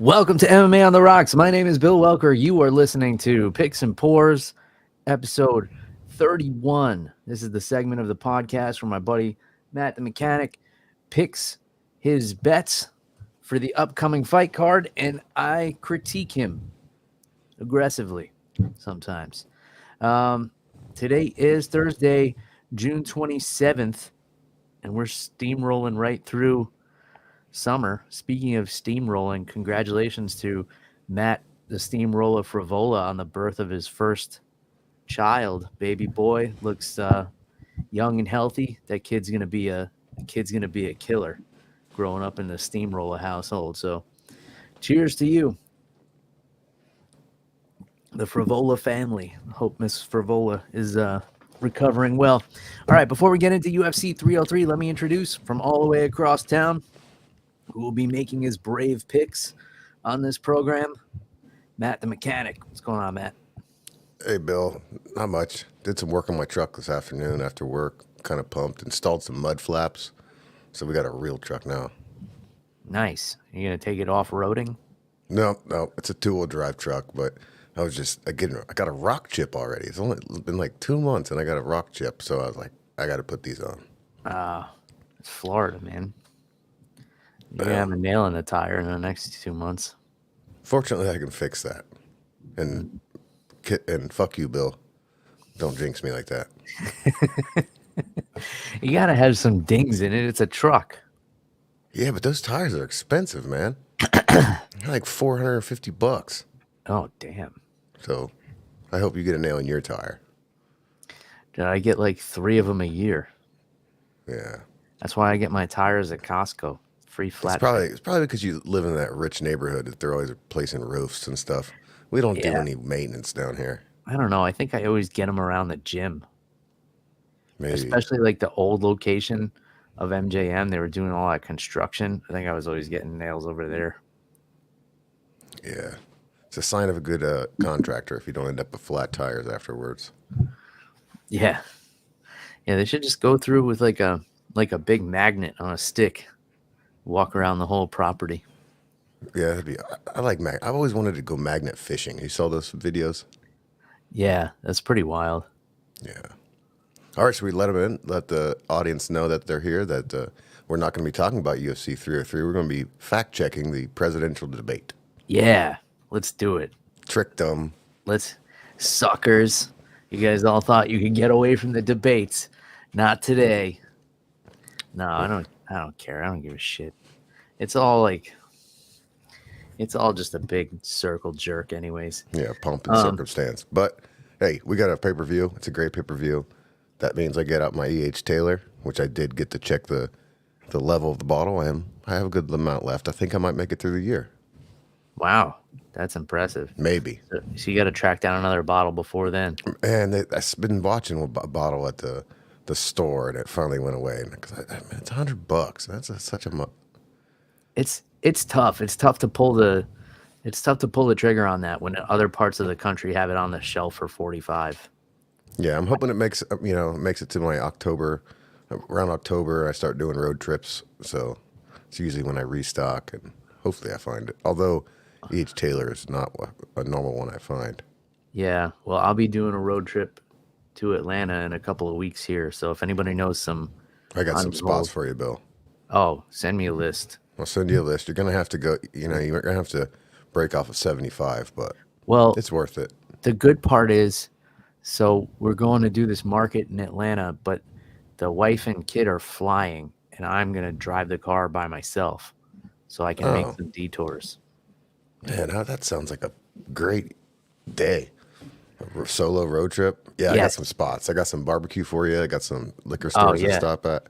Welcome to MMA on the Rocks. My name is Bill Welker. You are listening to Picks and Pours, episode 31. This is the segment of the podcast where my buddy Matt the Mechanic picks his bets for the upcoming fight card, and I critique him aggressively sometimes. Today is Thursday, June 27th, and we're steamrolling right through summer. Speaking of steamrolling, congratulations to Matt the Steamroller Frivola on the birth of his first child. Baby boy looks young and healthy. That kid's gonna be a killer growing up in the Steamroller household. So cheers to you, the Frivola family. Hope Miss Frivola is recovering well. All right, before we get into UFC 303, let me introduce from all the way across town, who will be making his brave picks on this program, Matt the Mechanic. What's going on, Matt? Hey, Bill. Not much. Did some work on my truck this afternoon after work. Kind of pumped. Installed some mud flaps. So we got a real truck now. Nice. You going to take it off-roading? No. It's a two-wheel drive truck, but I got a rock chip already. It's only been like 2 months and I got a rock chip. So I was like, I got to put these on. It's Florida, man. You're going to have a nail in the tire in the next 2 months. Fortunately, I can fix that. And fuck you, Bill. Don't jinx me like that. You got to have some dings in it. It's a truck. Yeah, but those tires are expensive, man. They're like $450. Oh, damn. So I hope you get a nail in your tire. Did I get like 3 of them a year? Yeah. That's why I get my tires at Costco. Free flat. It's probably because you live in that rich neighborhood that they're always replacing roofs and stuff. We don't do any maintenance down here. I don't know. I think I always get them around the gym. Maybe. Especially like the old location of MJM. They were doing all that construction. I think I was always getting nails over there. Yeah. It's a sign of a good contractor if you don't end up with flat tires afterwards. Yeah. Yeah, they should just go through with like a big magnet on a stick. Walk around the whole property. Yeah, I like I've always wanted to go magnet fishing. You saw those videos? Yeah, that's pretty wild. Yeah. All right, so we let them in, let the audience know that they're here, that we're not going to be talking about UFC 303. We're going to be fact-checking the presidential debate. Yeah, let's do it. Tricked them. Suckers. You guys all thought you could get away from the debates. Not today. No, I don't care. I don't give a shit. It's all just a big circle jerk anyways. Yeah, pomp and circumstance. But, hey, we got a pay-per-view. It's a great pay-per-view. That means I get out my E.H. Taylor, which I did get to check the level of the bottle. I have a good amount left. I think I might make it through the year. Wow, that's impressive. Maybe. So you got to track down another bottle before then. And I've been watching a bottle at the store, and it finally went away. And it's $100. That's such a. It's tough. It's tough to pull the trigger on that when other parts of the country have it on the shelf for $45. Yeah, I'm hoping it makes it to my October. Around October, I start doing road trips, so it's usually when I restock, and hopefully I find it. Although E.H. Taylor is not a normal one I find. Yeah, well, I'll be doing a road trip to Atlanta in a couple of weeks here, so if anybody knows some... I got some spots for you, Bill. Oh, send me a list. I'll send you a list. You're going to have to go, you're going to have to break off of 75, but it's worth it. The good part is, so we're going to do this market in Atlanta, but the wife and kid are flying, and I'm going to drive the car by myself so I can make some detours. Man, that sounds like a great day. A solo road trip. Yeah, I got some spots. I got some barbecue for you. I got some liquor stores to stop at.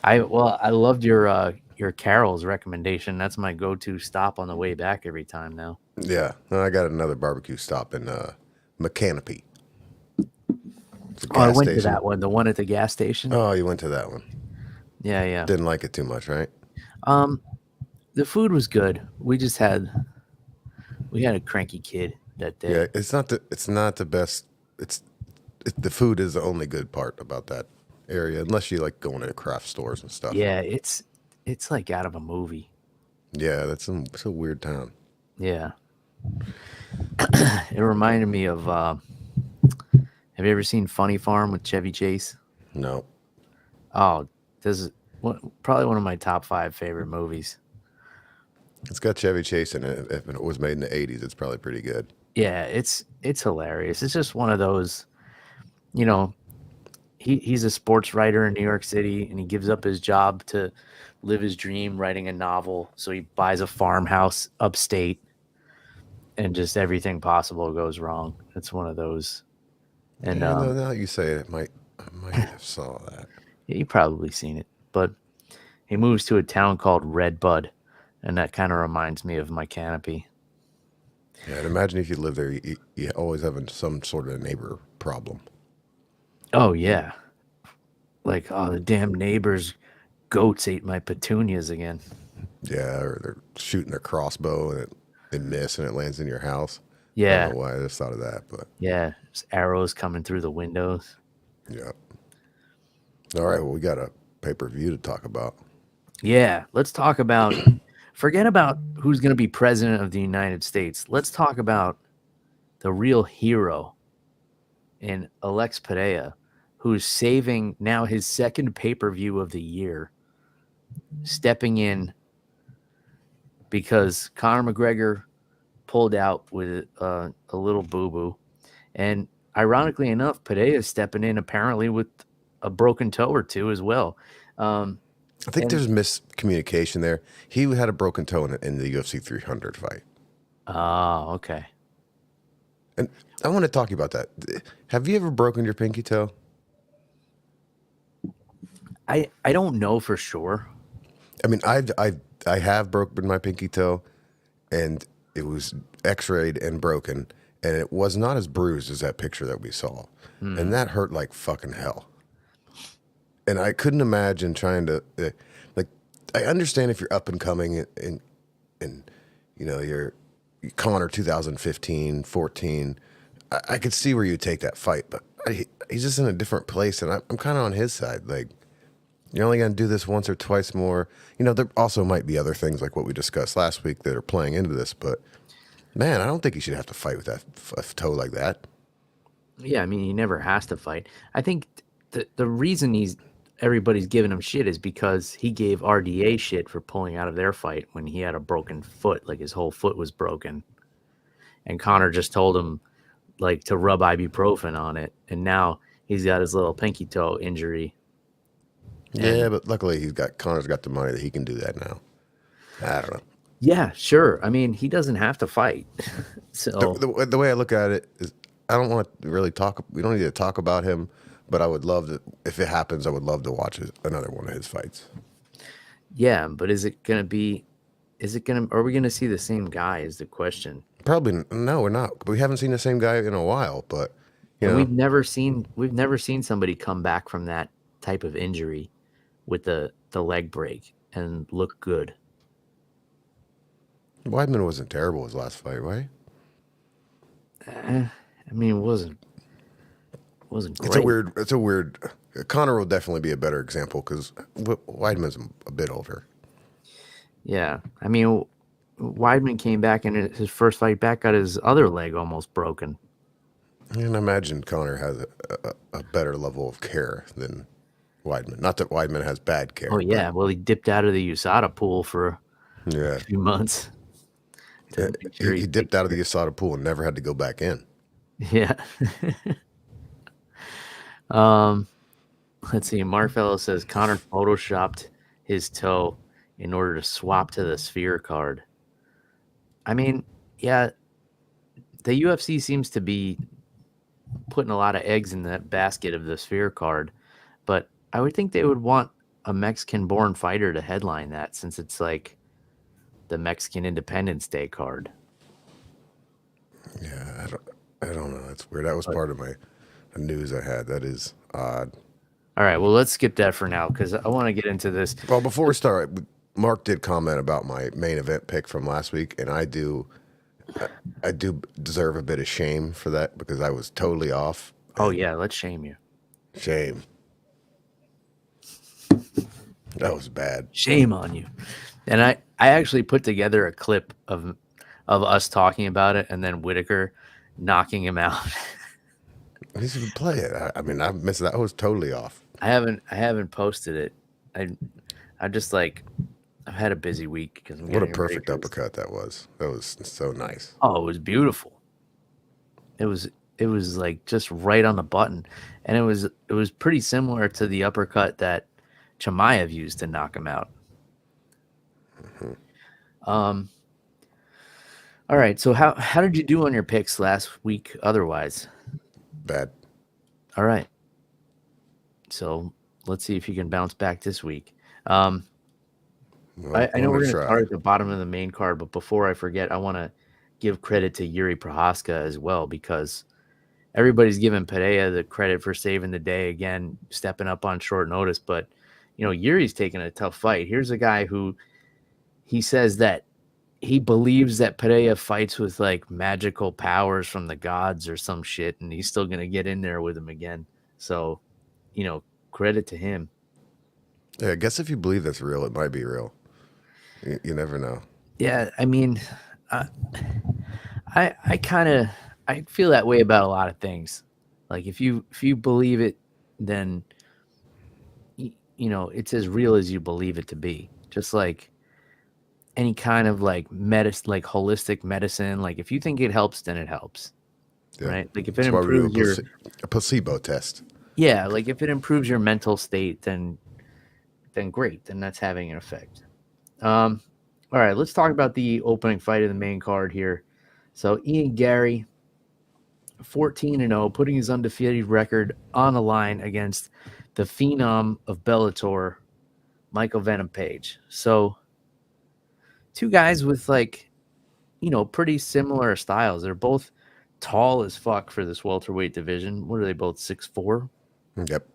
I loved your Carol's recommendation. That's my go-to stop on the way back every time now. Yeah, and I got another barbecue stop in McCanopy. I went to that one, the one at the gas station. Oh, you went to that one. Yeah. Didn't like it too much, right? The food was good. We had a cranky kid that day. Yeah, it's not the best. The food is the only good part about that area, unless you like going to craft stores and stuff. Yeah, it's like out of a movie. Yeah, it's a weird town. Yeah. It reminded me of have you ever seen Funny Farm with Chevy Chase? No, Oh, this is probably one of my top 5 favorite movies. it's got Chevy Chase in it. If it was made in the '80s, it's probably pretty good. Yeah, it's hilarious. It's just one of those, you know, he's a sports writer in New York City, and he gives up his job to live his dream writing a novel. So he buys a farmhouse upstate, and just everything possible goes wrong. It's one of those. And Yeah, no, now that you say it, I might have saw that. yeah, you probably seen it. But he moves to a town called Red Bud, and that kind of reminds me of my canopy. Yeah, and imagine if you live there, you always having some sort of neighbor problem. Oh yeah, like, oh, the damn neighbors' goats ate my petunias again. Yeah, or they're shooting their crossbow and they miss and it lands in your house. I don't Yeah, know why I just thought of that, but yeah, there's arrows coming through the windows. yeah. All right, well, we got a pay-per-view to talk about. Yeah, let's talk about. Forget about who's going to be president of the United States. Let's talk about the real hero in Alex Pereira, who's saving now his second pay per view of the year, stepping in because Conor McGregor pulled out with a little boo boo. And ironically enough, Pereira is stepping in apparently with a broken toe or two as well. Um, I think and there's miscommunication there. He had a broken toe in the UFC 300 fight. oh, okay. And I want to talk to you about that. Have you ever broken your pinky toe? I don't know for sure. I mean, I have broken my pinky toe, and it was X-rayed and broken, and it was not as bruised as that picture that we saw, and that hurt like fucking hell. And I couldn't imagine trying to like. I understand if you're up and coming and you know you're Connor 2015, 14. I could see where you take that fight, but he's just in a different place, and I'm kind of on his side. Like, you're only going to do this once or twice more. You know, there also might be other things like what we discussed last week that are playing into this, but man, I don't think he should have to fight with that toe like that. Yeah, I mean, he never has to fight. I think the reason everybody's giving him shit is because he gave RDA shit for pulling out of their fight when he had a broken foot, like his whole foot was broken, and Connor just told him like to rub ibuprofen on it, and now he's got his little pinky toe injury. Yeah, And but luckily Connor's got the money that he can do that now. I don't know. yeah, sure. I mean, he doesn't have to fight. So The way I look at it is, I don't want to really talk. We don't need to talk about him, but I would love to. If it happens, I would love to watch another one of his fights. yeah, but is it gonna be? Is it gonna? Are we gonna see the same guy? Is the question. Probably no, we're not. We haven't seen the same guy in a while, but you And know, we've never seen somebody come back from that type of injury with the leg break and look good. Weidman wasn't terrible his last fight, right? I mean, it wasn't It's a great. weird. It's a weird. Connor will definitely be a better example because Weidman's a bit older. Yeah, I mean, Weidman came back and his first fight back got his other leg almost broken. And I imagine Connor has a better level of care than Weidman. Not that Weidman has bad Oh care, but yeah, well he dipped out of the USADA pool for a yeah, few months to make sure he he dipped out of take the USADA pool and never had to go back in. yeah. um, let's see. Marfellow says Connor photoshopped his toe in order to swap to the sphere card. I mean, yeah, the UFC seems to be putting a lot of eggs in that basket of the sphere card, but I would think they would want a Mexican born fighter to headline that since it's like the Mexican Independence Day card. Yeah, I don't know. That's weird. That was But part of my news I had. That is odd. all right, well, let's skip that for now because I want to get into this. Well, before we start, Mark did comment about my main event pick from last week, and I do deserve a bit of shame for that because I was totally off. Oh, And yeah, let's shame you. shame. That was bad. Shame on you. And I actually put together a clip of us talking about it, and then Whitaker knocking him out. He should play it. I mean, I missed that. I was totally off. I haven't posted it. I just like I've had a busy week because I'm What a getting ready perfect for this. uppercut that was. That was so nice. Oh, it was beautiful. It was like just right on the button, and it was pretty similar to the uppercut that Chimaev used to knock him out. Um. All right. So how did you do on your picks last week? Otherwise, Bad. all right. So let's see if you can bounce back this week. Um, Well, I I'm know gonna we're going to try. start at the bottom of the main card, but before I forget, I want to give credit to Jiri Prochazka as well, because everybody's giving Pereira the credit for saving the day again, stepping up on short notice. But Yuri's taking a tough fight. Here's a guy who he says that he believes that Pereira fights with like magical powers from the gods or some shit, and he's still going to get in there with him again. So, credit to him. Yeah, I guess if you believe that's real, it might be real. You never know. Yeah, I mean, I I kind of I feel that way about a lot of things. Like if you believe it, then it's as real as you believe it to be. Just like any kind of like like holistic medicine. Like if you think it helps, then it helps, Yeah. right? Like if it That's why we do improves your a placebo test. yeah, like if it improves your mental state, then great, then that's having an effect. Um, all right, let's talk about the opening fight of the main card here. So Ian Gary, 14-0, putting his undefeated record on the line against the phenom of Bellator, Michael Venom Page. So two guys with like, pretty similar styles. They're both tall as fuck for this welterweight division. What are they both, 6'4"? Yep.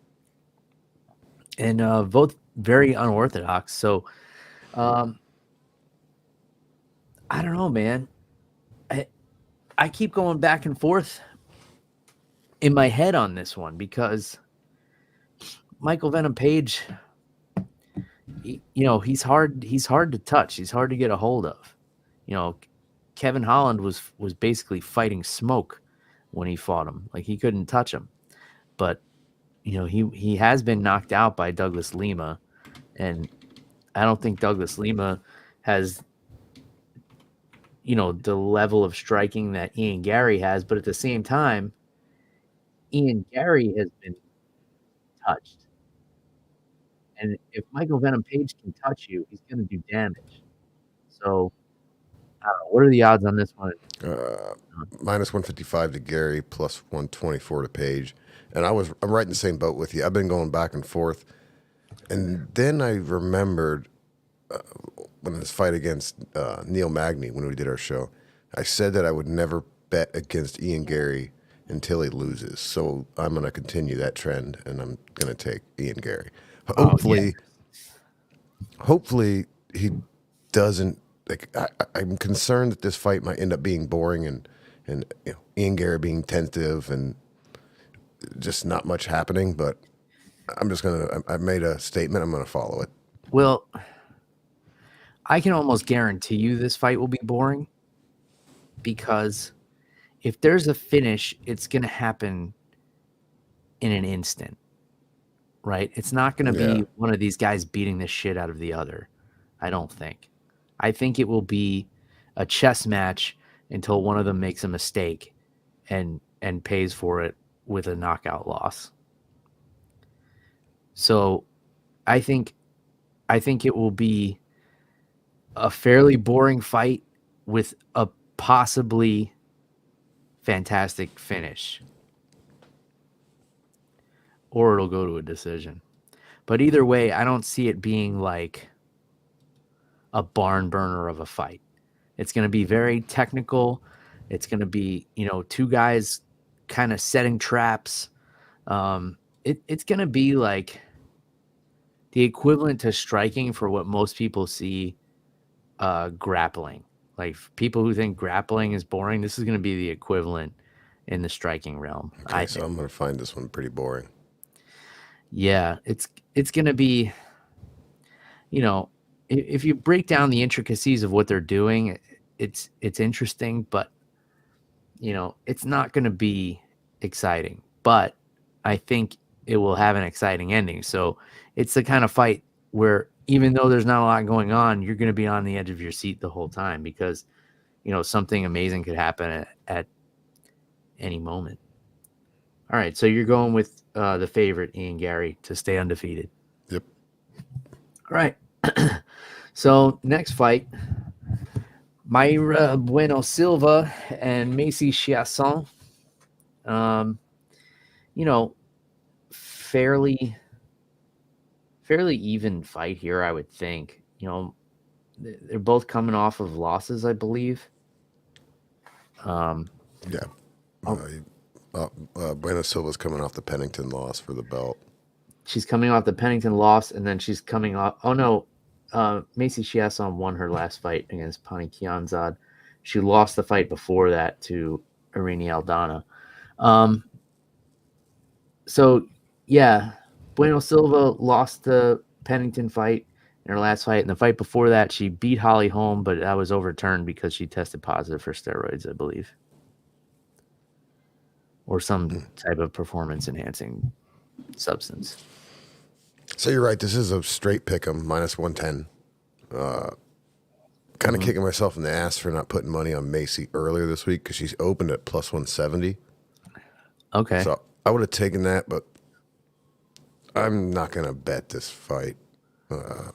And both very unorthodox. So um, I don't know, man. I, I keep going back and forth in my head on this one because Michael Venom Page, he's hard to touch. He's hard to get a hold of. Kevin Holland was basically fighting smoke when he fought him. Like he couldn't touch him. But he has been knocked out by Douglas Lima, and I don't think Douglas Lima has the level of striking that Ian Gary has, but at the same time, Ian Gary has been touched. And if Michael Venom Page can touch you, he's going to do damage. So, I don't know. What are the odds on this one? Minus 155 to Gary, plus 124 to Page. And I'm right in the same boat with you. I've been going back and forth. And then I remembered when this fight against Neil Magny, when we did our show, I said that I would never bet against Ian Gary until he loses. So I'm going to continue that trend, and I'm going to take Ian Gary. Oh, yeah. Hopefully he doesn't. Like I'm concerned that this fight might end up being boring and Ian Gary being tentative and just not much happening. But I'm just gonna. I made a statement. I'm gonna follow it. Well, I can almost guarantee you this fight will be boring because if there's a finish, it's going to happen in an instant, right? It's not going to Yeah. be one of these guys beating the shit out of the other. I don't think. I think it will be a chess match until one of them makes a mistake and pays for it with a knockout loss. So, I think it will be a fairly boring fight with a possibly fantastic finish, or it'll go to a decision. But either way, I don't see it being like a barn burner of a fight. It's going to be very technical. It's going to be, two guys kind of setting traps. It's going to be like the equivalent to striking for what most people see grappling. Like people who think grappling is boring, this is going to be the equivalent in the striking realm. Okay, so I'm gonna find this one pretty boring. Yeah, it's going to be, you know, if you break down the intricacies of what they're doing, it's interesting, but it's not going to be exciting. But I think it will have an exciting ending. So it's the kind of fight where even though there's not a lot going on, you're going to be on the edge of your seat the whole time because something amazing could happen at any moment. All right, so you're going with the favorite, Ian Gary, to stay undefeated. Yep. All right. So next fight, Mayra Bueno Silva and Macy Chiasson. You know, fairly even fight here, I would think. They're both coming off of losses, I believe. Yeah. Bueno Silva's coming off the Pennington loss for the belt. She's coming off the Pennington loss, and then she's coming off. Oh no, Macy Chiasson won her last fight against Pani Kianzad. She lost the fight before that to Irene Aldana. So yeah, Bueno Silva lost the Pennington fight in her last fight. And the fight before that, she beat Holly Holm, but that was overturned because she tested positive for steroids, I believe, or some type of performance enhancing substance. So you're right. This is a straight pick 'em, minus 110. Kind of kicking myself in the ass for not putting money on Macy earlier this week because she's opened at plus 170. Okay. So I would have taken that, but I'm not going to bet this fight. I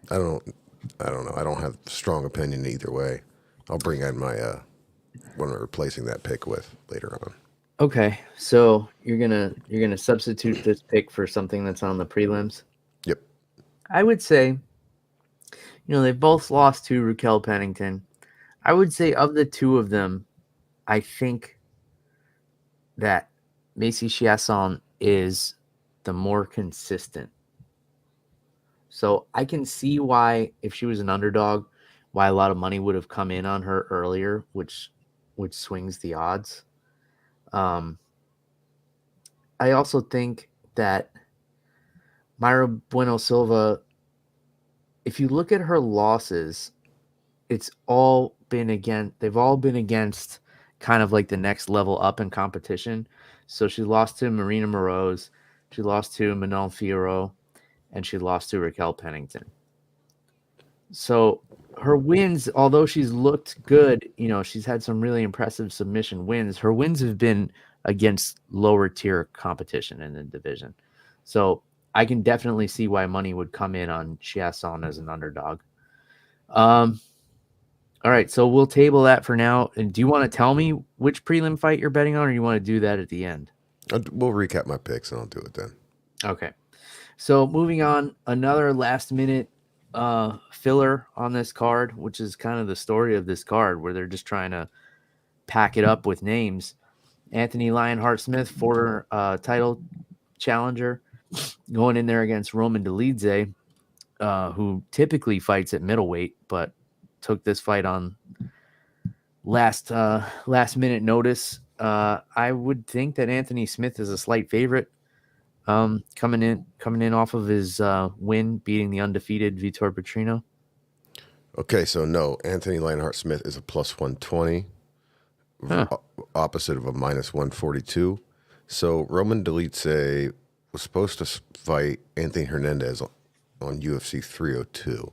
don't know. I don't have a strong opinion either way. I'll bring in my what I'm replacing that pick with later on. Okay, so you're gonna substitute this pick for something that's on the prelims. Yep. I would say, they both lost to Raquel Pennington. I would say of the two of them, I think that Macy Chiasson is the more consistent. So I can see why, if she was an underdog, why a lot of money would have come in on her earlier, which swings the odds. I also think that Mayra Bueno Silva, if you look at her losses, they've all been against kind of like the next level up in competition. So she lost to Marina Moroz, she lost to Manon Fiorot, and she lost to Raquel Pennington. So her wins, although she's looked good, she's had some really impressive submission wins. Her wins have been against lower tier competition in the division. So I can definitely see why money would come in on Chiasson as an underdog. All right, so we'll table that for now. And do you want to tell me which prelim fight you're betting on, or you want to do that at the end? We'll recap my picks and I'll do it then. Okay. So moving on, another last minute filler on this card, which is kind of the story of this card, where they're just trying to pack it up with names. Anthony Lionheart Smith, former title challenger, going in there against Roman Dolidze, who typically fights at middleweight, but took this fight on last minute notice. I would think that Anthony Smith is a slight favorite, coming in off of his win, beating the undefeated Vitor Petrino. Okay, so no, Anthony Lionheart Smith is a plus 120, opposite of a minus 142. So Roman Dolidze was supposed to fight Anthony Hernandez on UFC 302.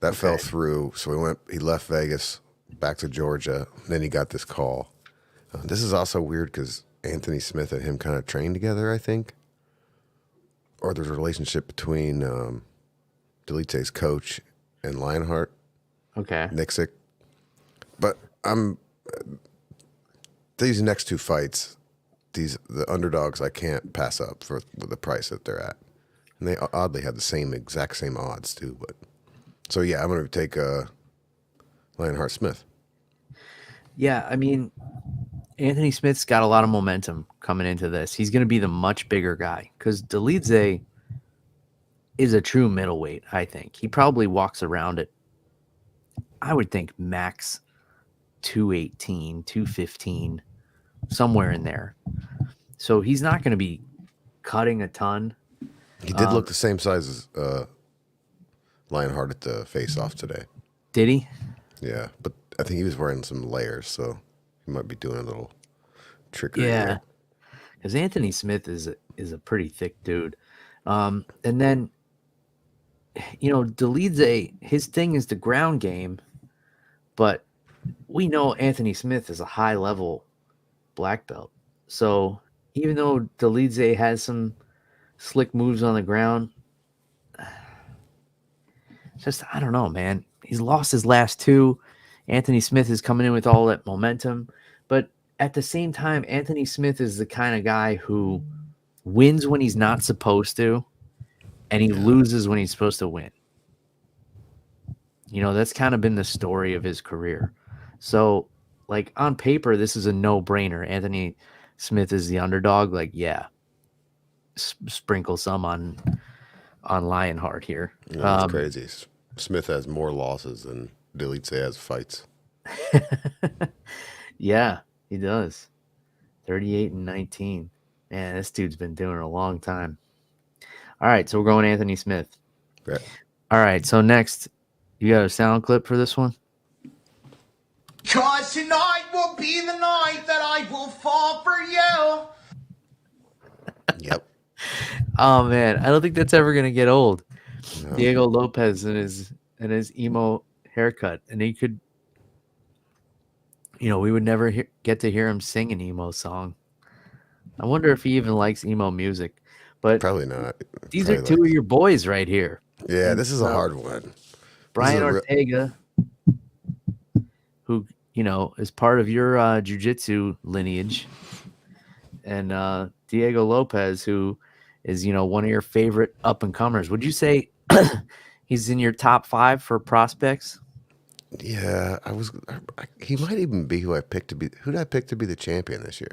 That fell through, so he left Vegas, back to Georgia, then he got this call. This is also weird because Anthony Smith and him kind of trained together, I think. Or there's a relationship between Dolidze's coach and Lionheart. Okay. Nixick. But these next two fights, the underdogs I can't pass up for the price that they're at. And they oddly have the exact same odds too, but so yeah, I'm going to take Lionheart Smith. Yeah, I mean, Anthony Smith's got a lot of momentum coming into this. He's going to be the much bigger guy because Dolidze is a true middleweight, I think. He probably walks around at, I would think, max 218, 215, somewhere in there. So he's not going to be cutting a ton. He did look the same size as Lionheart at the face-off today. Did he? Yeah, but I think he was wearing some layers, so he might be doing a little trickery Yeah, there. because Anthony Smith is a pretty thick dude. And then Delize, his thing is the ground game, but we know Anthony Smith is a high level black belt. So even though Delize has some slick moves on the ground, just I don't know, man. He's lost his last two. Anthony Smith is coming in with all that momentum, but at the same time, Anthony Smith is the kind of guy who wins when he's not supposed to, and he Yeah, loses when he's supposed to win. That's kind of been the story of his career. So, like on paper, this is a no-brainer. Anthony Smith is the underdog. Like, yeah, sprinkle some on Lionheart here. it's crazy. Smith has more losses than Delete has fights. Yeah, he does. 38-19. Man, this dude's been doing it a long time. All right, so we're going Anthony Smith. Yeah. All right, so next, you got a sound clip for this one? 'Cause tonight will be the night that I will fall for you. Yep. Oh man, I don't think that's ever gonna get old. No. Diego Lopez and his emo haircut, and he could, we would never get to hear him sing an emo song. I wonder if he even likes emo music. But Probably not. these Probably are two of your boys right here. Yeah, And, this is a hard one. Brian a Ortega, who is part of your jiu-jitsu lineage, and Diego Lopez, who is one of your favorite up-and-comers. Would you say he's in your top 5 for prospects? Yeah, he might even be who I picked to be. Who did I pick to be the champion this year?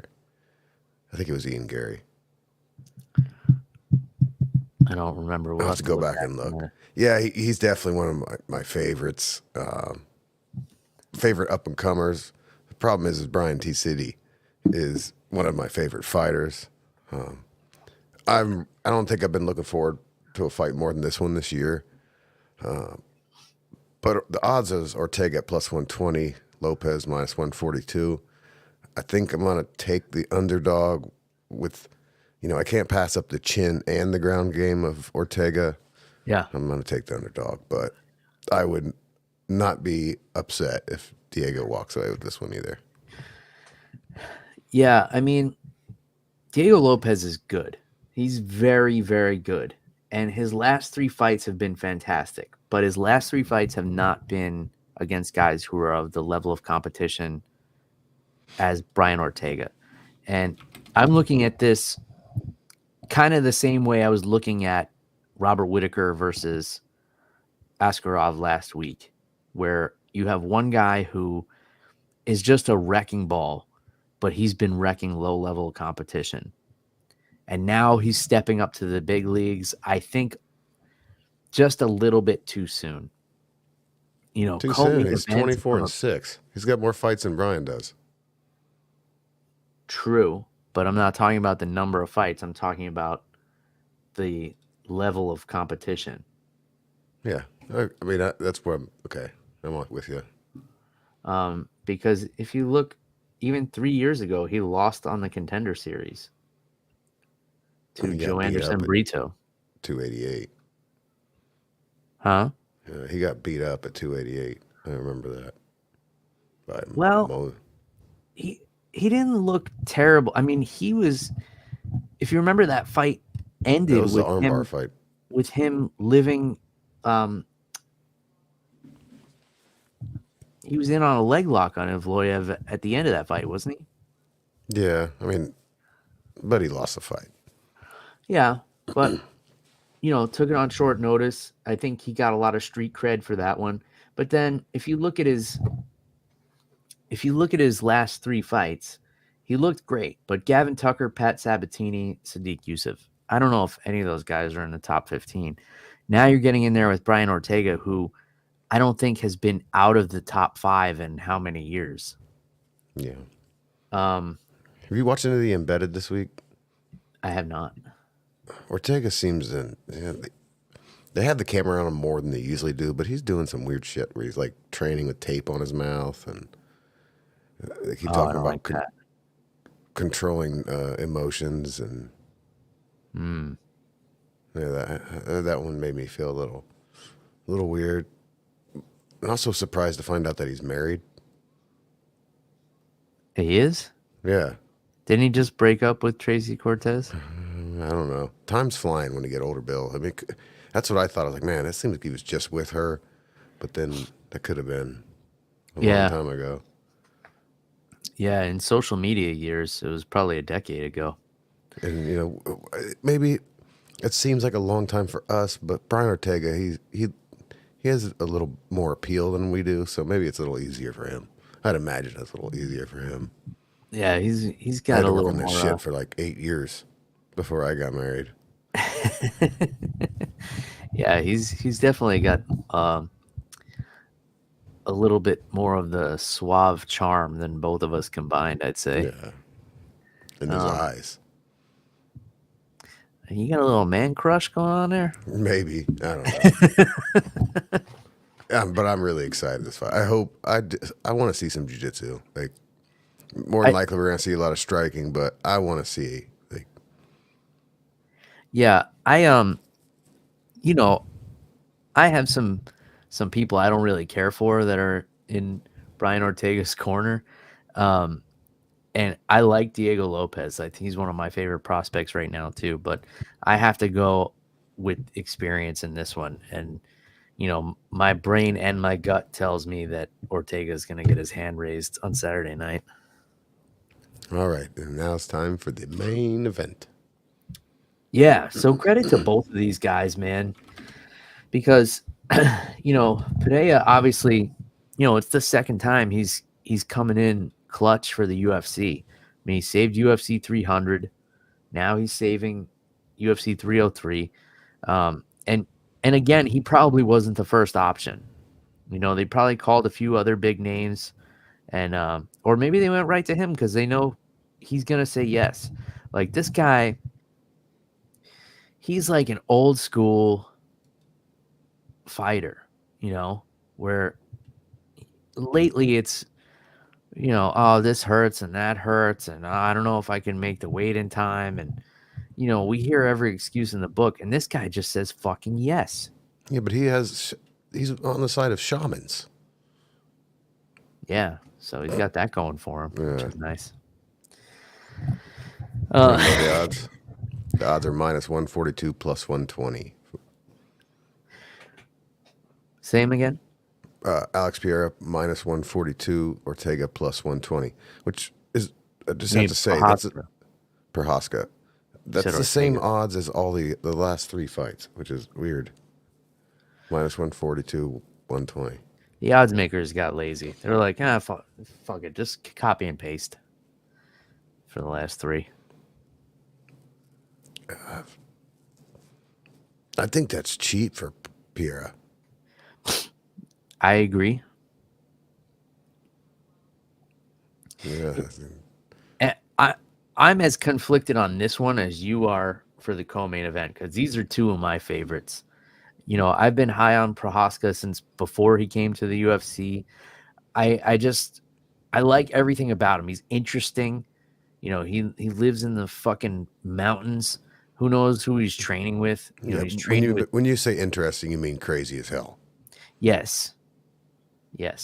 I think it was Ian Gary. I don't remember. I'll have to go back and look. Yeah, he's definitely one of my favorites. Favorite up and comers. The problem is Brian T. City is one of my favorite fighters. I don't think I've been looking forward to a fight more than this one this year. But the odds is Ortega at plus 120, Lopez minus 142. I think I'm going to take the underdog with, I can't pass up the chin and the ground game of Ortega. Yeah. I'm going to take the underdog, but I would not be upset if Diego walks away with this one either. Yeah, I mean, Diego Lopez is good. He's very, very good. And his last 3 fights have been fantastic. But his last 3 fights have not been against guys who are of the level of competition as Brian Ortega. And I'm looking at this kind of the same way I was looking at Robert Whittaker versus Askarov last week, where you have one guy who is just a wrecking ball, but he's been wrecking low-level competition. And now he's stepping up to the big leagues, I think just a little bit too soon. Too soon. He's 24-6. He's got more fights than Brian does. True, but I'm not talking about the number of fights. I'm talking about the level of competition. Yeah. I mean, that's where I'm with you. Because if you look, even 3 years ago, he lost on the Contender Series to Joe Anderson Brito. 288. Huh? Yeah, he got beat up at 288. I remember that. He didn't look terrible. I mean, he was. If you remember, that fight ended that was the armbar fight. With him living. He was in on a leg lock on Evloev at the end of that fight, wasn't he? Yeah, I mean, but he lost the fight. Yeah, but took it on short notice. I think he got a lot of street cred for that one. But then if you look at his last 3 fights, he looked great. But Gavin Tucker, Pat Sabatini, Sadiq Youssef, I don't know if any of those guys are in the top 15. Now you're getting in there with Brian Ortega, who I don't think has been out of the top 5 in how many years. Yeah. Have you watched any of the Embedded this week? I have not. Ortega seems they They have the camera on him more than they usually do, but he's doing some weird shit where he's like training with tape on his mouth, and they keep I talking don't about like that. controlling emotions, and that one made me feel a little weird. And also surprised to find out that he's married. He is? Yeah, Didn't he just break up with Tracy Cortez? I don't know. Time's flying when you get older, Bill. I mean, that's what I thought. I was like, man, it seems like he was just with her, but then that could have been a long Yeah. time ago. Yeah, in social media years, it was probably a decade ago. And maybe it seems like a long time for us, but Brian Ortega, he has a little more appeal than we do, so maybe it's a little easier for him. I'd imagine it's a little easier for him. Yeah, he's I got had a to work little on this more. shit for like 8 years before I got married. Yeah, he's definitely got a little bit more of the suave charm than both of us combined, I'd say. Yeah, in his eyes. You got a little man crush going on there? Maybe, I don't know. But I'm really excited this fight. I want to see some jiu-jitsu. Like, more than likely we're gonna see a lot of striking, but I want to see like. Yeah, I have some people I don't really care for that are in Brian Ortega's corner. And I like Diego Lopez. I think he's one of my favorite prospects right now too, but I have to go with experience in this one. And my brain and my gut tells me that Ortega is going to get his hand raised on Saturday night. All right, and now it's time for the main event. Yeah, so credit to both of these guys, man, because Pereira obviously, it's the second time he's coming in clutch for the UFC. I mean, he saved UFC 300. Now he's saving UFC 303. And again, he probably wasn't the first option. They probably called a few other big names, and or maybe they went right to him because they know he's gonna say yes. Like this guy, he's like an old school fighter, where lately it's oh, this hurts and that hurts, and I don't know if I can make the weight in time, and we hear every excuse in the book, and this guy just says fucking yes. Yeah, but he's on the side of shamans. Yeah, so he's got that going for him, which is nice. Wanna know the odds? The odds are -142 plus 120. Same again? Alex Pereira -142, Ortega plus 120, which is, I just have to say, that's Prochazka. That's the same odds as all the last 3 fights, which is weird. -142, 120. The odds makers got lazy. They're like, fuck it, just copy and paste for the last 3. I think that's cheap for Pereira. I agree. Yeah. And I'm as conflicted on this one as you are for the co-main event, because these are 2 of my favorites. I've been high on Prochazka since before he came to the UFC. I like everything about him. He's interesting. He lives in the fucking mountains. Who knows who he's training with? He's training with. When you say interesting, you mean crazy as hell. Yes. I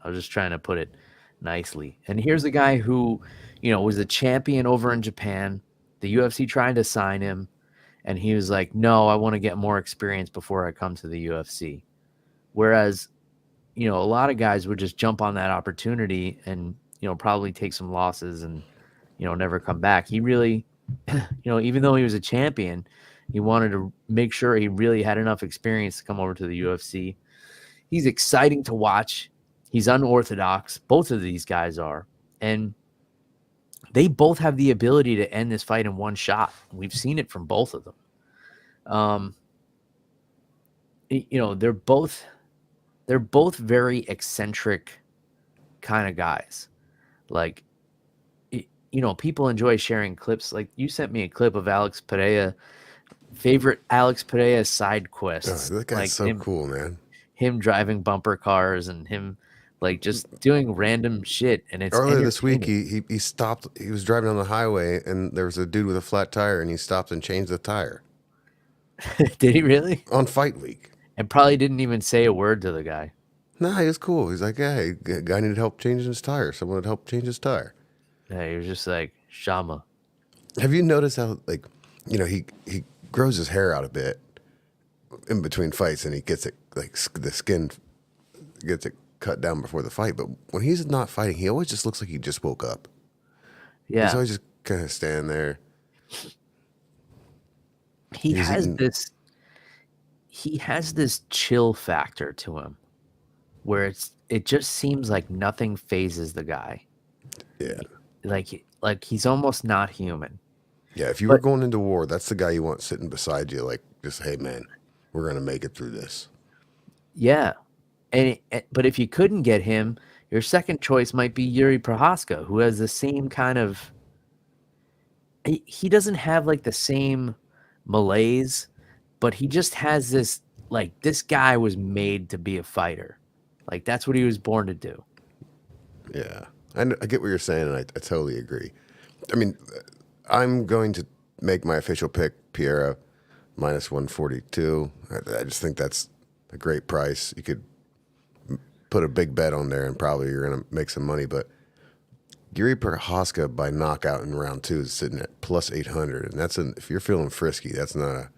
was just trying to put it nicely. And here's a guy who, was a champion over in Japan. The UFC tried to sign him, and he was like, no, I want to get more experience before I come to the UFC. Whereas, a lot of guys would just jump on that opportunity and, probably take some losses and, never come back. He really, even though he was a champion, he wanted to make sure he really had enough experience to come over to the UFC. He's exciting to watch. He's unorthodox. Both of these guys are. And they both have the ability to end this fight in one shot. We've seen it from both of them. They're both very eccentric kind of guys. Like, people enjoy sharing clips. Like, you sent me a clip of Alex Pereira favorite Alex Pereira side quests, that guy's like so cool, man. him driving bumper cars and him like just doing random shit, and it's Earlier this week, entertaining. he stopped. He was driving on the highway, and there was a dude with a flat tire, and he stopped and changed the tire Did he really? on fight week. And probably didn't even say a word to the guy. Nah, he was cool. He's like, yeah, hey, guy needed help changing his tire. Someone had help change his tire. Yeah, he was just like Shama. Have you noticed how, like, he grows his hair out a bit in between fights, and he gets it like the skin gets it cut down before the fight. But when he's not fighting, he always just looks like he just woke up. He's Yeah, always just kind of standing there. he He's has eating. this. He has this chill factor to him, where it just seems like nothing phases the guy. Yeah. Like he's almost not human. Yeah, if you were But going into war, that's the guy you want sitting beside you, like, just, hey, man, we're going to make it through this. yeah, but if you couldn't get him, your second choice might be Jiri Prochazka, who has the same kind of. He doesn't have like the same malaise, but he just has this like this guy was made to be a fighter. Like that's what he was born to do. Yeah. I get what you're saying, and I totally agree. I mean, I'm going to make my official pick, Pereira, minus 142. I just think that's a great price. You could put a big bet on there, and probably you're going to make some money, but Jiri Prochazka by knockout in round 2 is sitting at plus 800, and if you're feeling frisky, that's not a.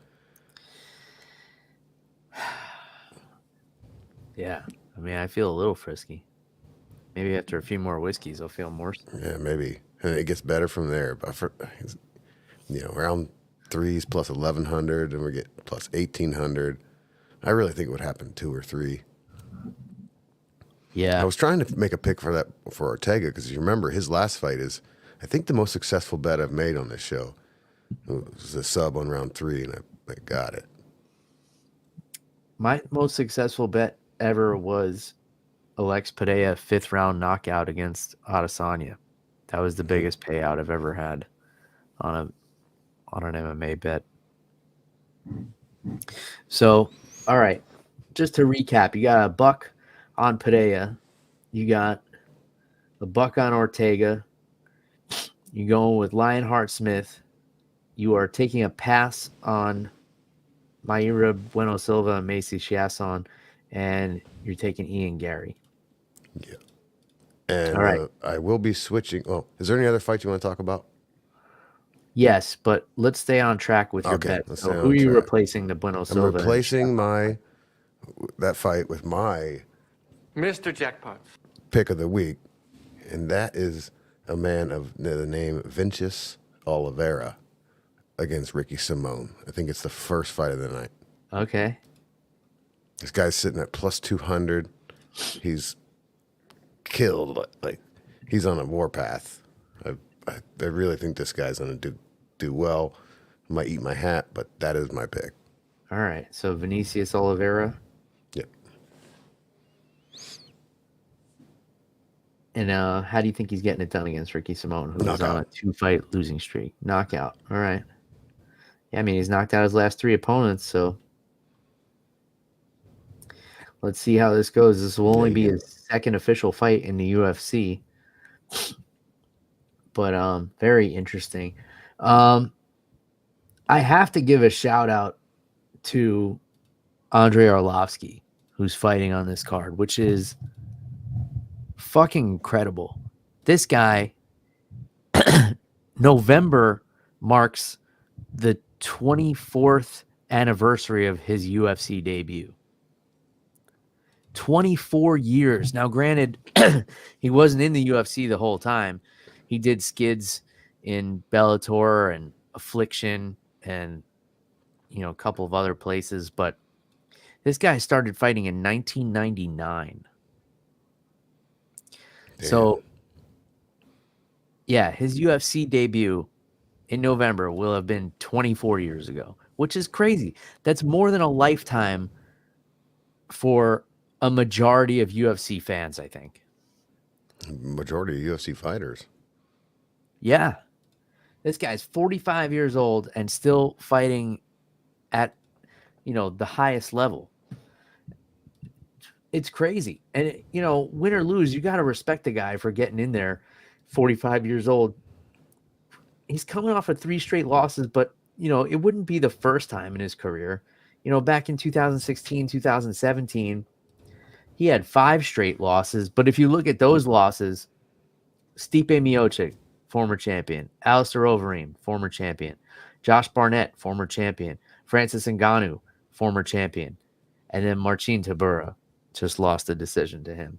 Yeah, I mean, I feel a little frisky. Maybe after a few more whiskeys, I'll feel more. Yeah, maybe. And it gets better from there. But round 3's plus 1100, and we get plus 1800. I really think it would happen 2 or 3. I Yeah, was trying to make a pick for Ortega, because you remember his last fight is, I think, the most successful bet I've made on this show. It was a sub on round 3, and I got it. my most successful bet ever was Alex Pereira 5th round knockout against Adesanya. That was the biggest payout I've ever had on an MMA bet. So, all right, just to recap, you got a buck on Pereira, you got a buck on Ortega, you going with Lionheart Smith, you are taking a pass on Mayra Bueno Silva and Macy Chiasson, and you're taking Ian Gary. Yeah. And All right. I will be switching. Oh, is there any other fights you want to talk about? Yes, but let's stay on track with your Okay, bet. let's So stay who on are you track. replacing the Bueno I'm Silva? replacing that fight with my Mr. Jackpot pick of the week, and that is a man of the name Vincius Oliveira against Ricky Simone. I think it's the first fight of the night. Okay. This guy's sitting at plus 200. He's killed. Like, he's on a warpath. I really think this guy's going to do well. I might eat my hat, but that is my pick. All right. So Vinicius Oliveira. Yep. And how do you think he's getting it done against Ricky Simone, who's on a Knockout. 2-fight losing streak? Knockout. All right. Yeah, I mean, he's knocked out his last 3 opponents, so let's see how this goes. This will only be his second official fight in the UFC. But very interesting. I have to give a shout out to Andrei Arlovsky, who's fighting on this card, which is fucking incredible. This guy, November marks the 24th anniversary of his UFC debut. 24 years. Now, granted, he wasn't in the UFC the whole time. He did skids in Bellator and Affliction and, a couple of other places, but this guy started fighting in 1999. Damn. So, yeah, his UFC debut in November will have been 24 years ago, which is crazy. That's more than a lifetime for a majority of UFC fans, I think. Majority of UFC fighters. Yeah. This guy's 45 years old and still fighting at, the highest level. It's crazy. And, win or lose, you got to respect the guy for getting in there, 45 years old. He's coming off of 3 straight losses, but, it wouldn't be the first time in his career. Back in 2016, 2017, he had 5 straight losses. But if you look at those losses, Stipe Miocic, former champion. Alistair Overeem, former champion. Josh Barnett, former champion. Francis Ngannou, former champion. And then Marcin Tybura just lost the decision to him.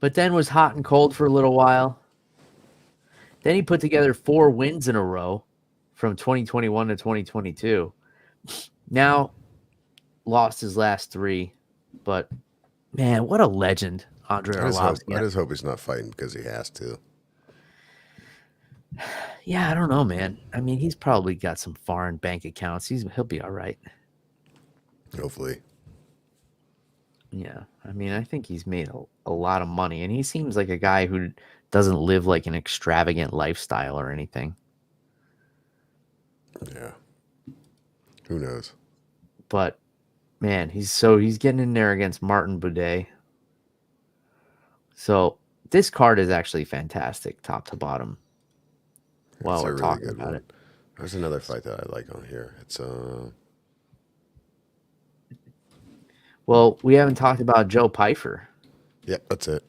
But then was hot and cold for a little while. Then he put together 4 wins in a row from 2021 to 2022. Now lost his last 3. But, man, what a legend Andrei Arlovski. I just hope he's not fighting because he has to. Yeah, I don't know, man. I mean, he's probably got some foreign bank accounts. He'll be all right. Hopefully. Yeah, I mean, I think he's made a lot of money, and he seems like a guy who doesn't live like an extravagant lifestyle or anything. Yeah. Who knows? But, man, he's getting in there against Martin Buday. So this card is actually fantastic, top to bottom. While we're talking about it, there's another fight that I like on here. It's Well, we haven't talked about Joe Pyfer. Yep, that's it.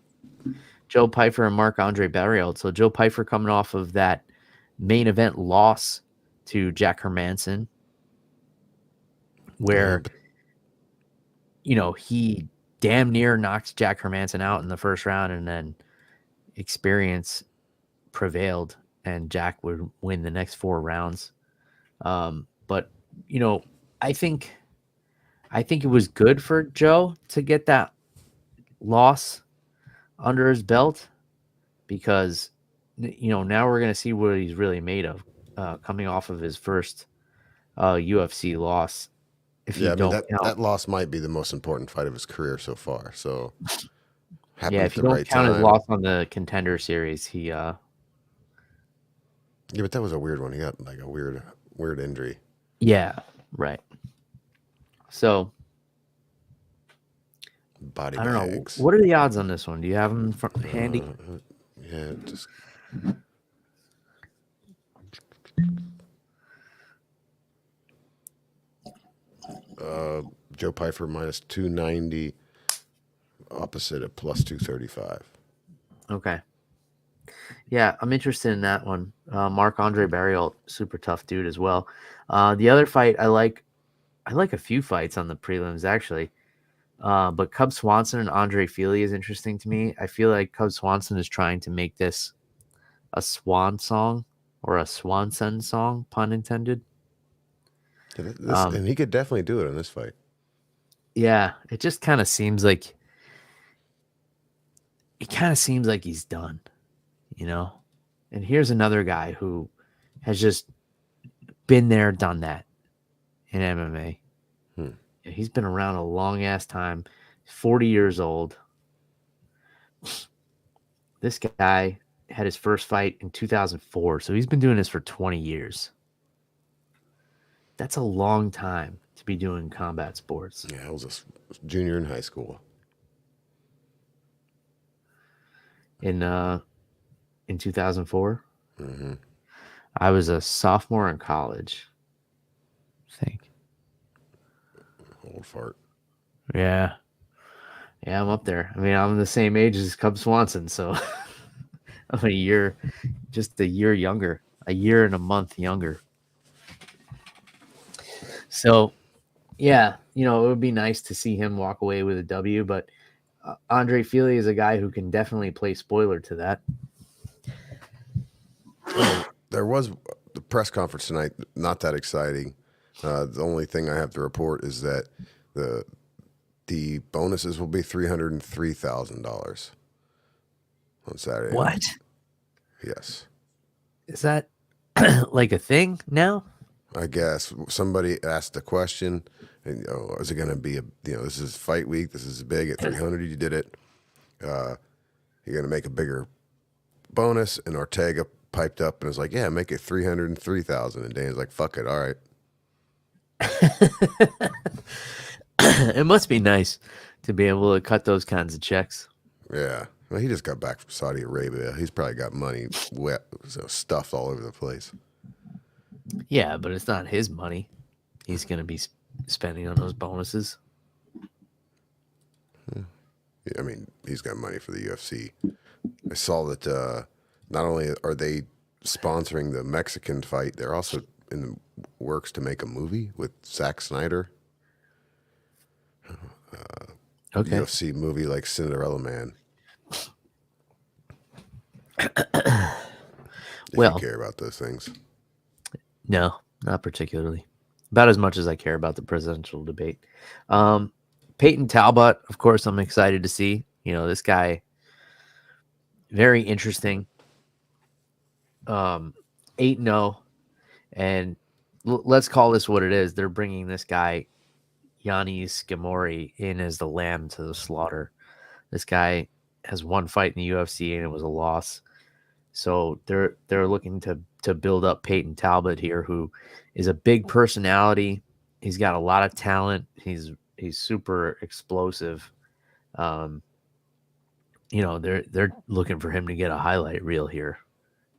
Joe Pyfer and Marc-Andre Barriault. So Joe Pyfer coming off of that main event loss to Jack Hermanson, where he damn near knocked Jack Hermanson out in the first round, and then experience prevailed and Jack would win the next 4 rounds. But I think it was good for Joe to get that loss under his belt, because now we're going to see what he's really made of, coming off of his first UFC loss. That loss might be the most important fight of his career so far. So, if you don't count his loss on the Contender Series, he. Yeah, but that was a weird one. He got like a weird injury. Yeah, right. So, body I don't bags. know. What are the odds on this one? Do you have them handy? Yeah, just. Joe Pyfer minus 290, opposite at plus 235. Okay. Yeah, I'm interested in that one. Marc-Andre Barriault, super tough dude as well. The other fight I like a few fights on the prelims actually. But Cub Swanson and Andre Fili is interesting to me. I feel like Cub Swanson is trying to make this a swan song or a Swanson song, pun intended. And he could definitely do it in this fight. Yeah, it just kind of seems like he's done, And here's another guy who has just been there, done that in MMA. He's been around a long ass time. 40 years old. This guy had his first fight in 2004, so he's been doing this for 20 years. That's a long time to be doing combat sports. Yeah, I was a junior in high school. In 2004? Mm-hmm. I was a sophomore in college, I think. Old fart. Yeah. Yeah, I'm up there. I mean, I'm the same age as Cub Swanson, so I'm just a year younger, a year and a month younger. So, yeah, it would be nice to see him walk away with a W, but Andre Fili is a guy who can definitely play spoiler to that. There was the press conference tonight, not that exciting. The only thing I have to report is that the bonuses will be $303,000 on Saturday. What? Yes. Is that like a thing now? I guess somebody asked a question, and is it going to be this is fight week, this is big at 300, you did it. You're going to make a bigger bonus, and Ortega piped up and was like, yeah, make it 303,000, and Dan's like, fuck it, all right. It must be nice to be able to cut those kinds of checks. Yeah. Well, he just got back from Saudi Arabia. He's probably got money stuffed all over the place. Yeah, but it's not his money. He's going to be spending on those bonuses. I mean, he's got money for the UFC. I saw that not only are they sponsoring the Mexican fight, they're also in the works to make a movie with Zack Snyder. Okay. UFC movie like Cinderella Man. If Well, you care about those things. no, not particularly. About as much as I care about the presidential debate. Peyton Talbot, of course, I'm excited to see. You know, this guy, very interesting. 8-0. And let's call this what it is. They're bringing this guy, Yanis Gamori, in as the lamb to the slaughter. This guy has one fight in the UFC and it was a loss. So they're looking to build up Peyton Talbot here, who is a big personality. He's got a lot of talent. He's super explosive. You know, they're looking for him to get a highlight reel here,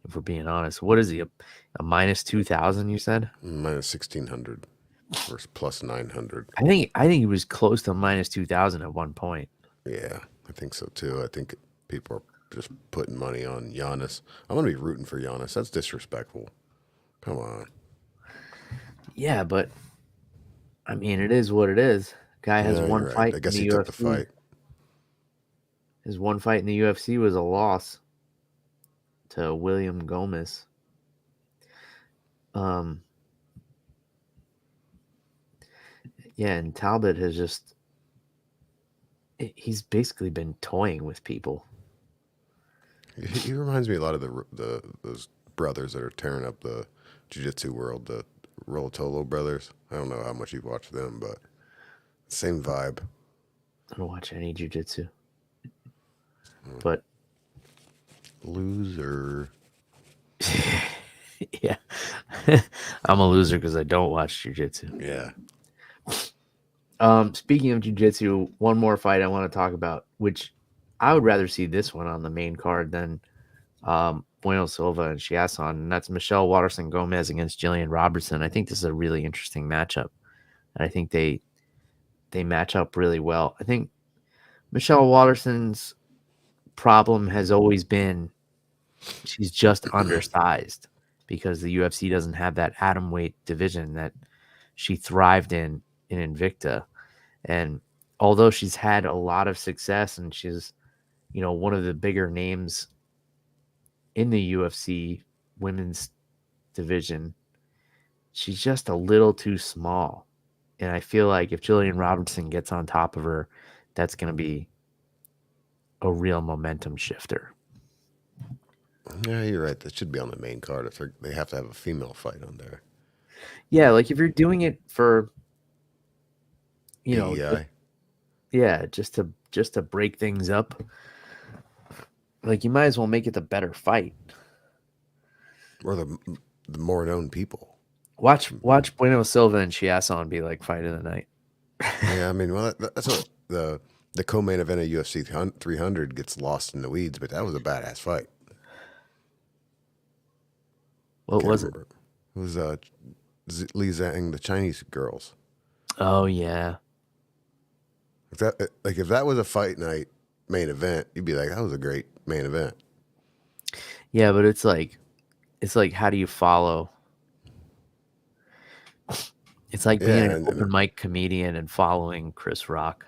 if we're being honest. What is he? A minus 2,000, you said? Minus 1,600 versus plus 900. I think he was close to minus 2,000 at one point. Yeah, I think so too. I think people are just putting money on Giannis. I'm going to be rooting for Giannis. That's disrespectful. Come on. Yeah, but I mean, it is what it is. Guy has Yeah, one you're right. fight I guess in the he UFC. took the fight. His one fight in the UFC was a loss to William Gomez. Yeah, and Talbot has he's basically been toying with people. He reminds me a lot of those brothers that are tearing up the jiu-jitsu world, the Rolotolo brothers. I don't know how much you've watched them, but same vibe. I don't watch any jiu-jitsu. But Loser. yeah, I'm a loser because I don't watch jiu-jitsu. Yeah. Speaking of jiu-jitsu, one more fight I want to talk about, which I would rather see this one on the main card than Bueno Silva and Chiasson, and that's Michelle Waterson Gomez against Jillian Robertson. I think this is a really interesting matchup, and I think they match up really well. I think Michelle Waterson's problem has always been she's just undersized because the UFC doesn't have that atom weight division that she thrived in Invicta. And although she's had a lot of success and she's, you know, one of the bigger names in the UFC women's division, she's just a little too small. And I feel like if Jillian Robertson gets on top of her, that's going to be a real momentum shifter. Yeah, you're right. That should be on the main card if they have to have a female fight on there. Yeah, like if you're doing it for, you know, DEI. just to break things up, like you might as well make it the better fight. Or the more known people. Watch Bueno Silva and Chiasson be like fight of the night. Yeah, I mean, well, that's what the co-main event of UFC 300 gets lost in the weeds, but that was a badass fight. What was it? It was Li Zhang, the Chinese girls. Oh yeah. If that was a fight night main event, you'd be like, that was a great main event. Yeah, but it's like how do you follow? It's like being an open mic comedian and following Chris Rock.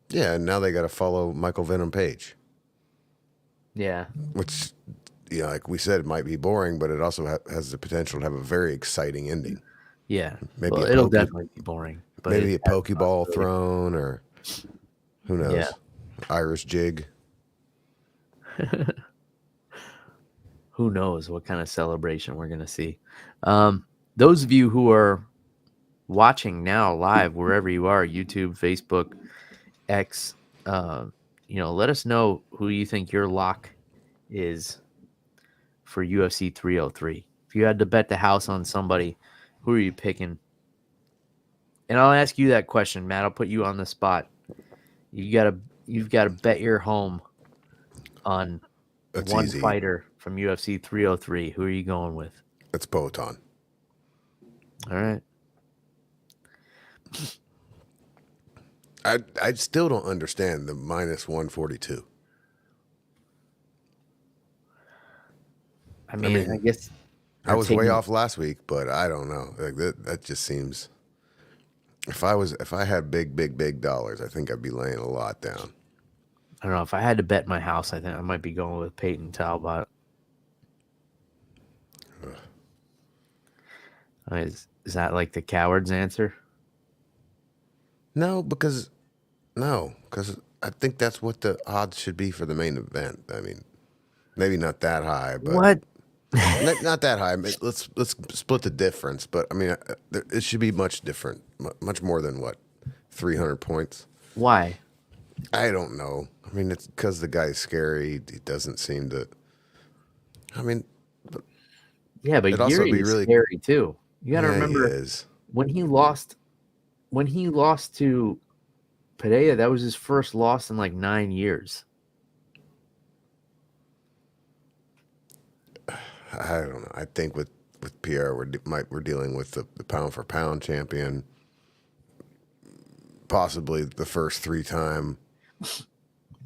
Yeah, and now they got to follow Michael Venom Page. Yeah. Which, you know, like we said, it might be boring, but it also has the potential to have a very exciting ending. Yeah. Maybe it'll definitely be boring. But maybe a Pokeball thrown, or who knows? Yeah. Irish jig. Who knows what kind of celebration we're going to see. Those of you who are watching now live, wherever you are, YouTube, Facebook, X, you know, let us know who you think your lock is for UFC 303. If you had to bet the house on somebody, who are you picking And I'll ask you that question, Matt. I'll put you on the spot. You've got to bet your home on That's one easy. fighter from UFC 303. Who are you going with? It's Poton. All right. I still don't understand the minus 142. I mean, I guess I was way off last week, but I don't know. Like that just seems. If I had big dollars, I think I'd be laying a lot down. I don't know. If I had to bet my house, I think I might be going with Peyton Talbot. Is that like the coward's answer? No, because I think that's what the odds should be for the main event. I mean, maybe not that high, but What? not that high. I mean, let's split the difference. But I mean, it should be much different, much more than what 300 points. Why? I don't know. I mean, it's because the guy's scary. He doesn't seem to. I mean, Yeah, but it'd also Yuri be is really. scary too. You got to Yeah, he remember is. when he lost to Pereira, that was his first loss in like 9 years. I don't know. I think with Pierre, we're dealing with the pound for pound champion, possibly the first 3-time.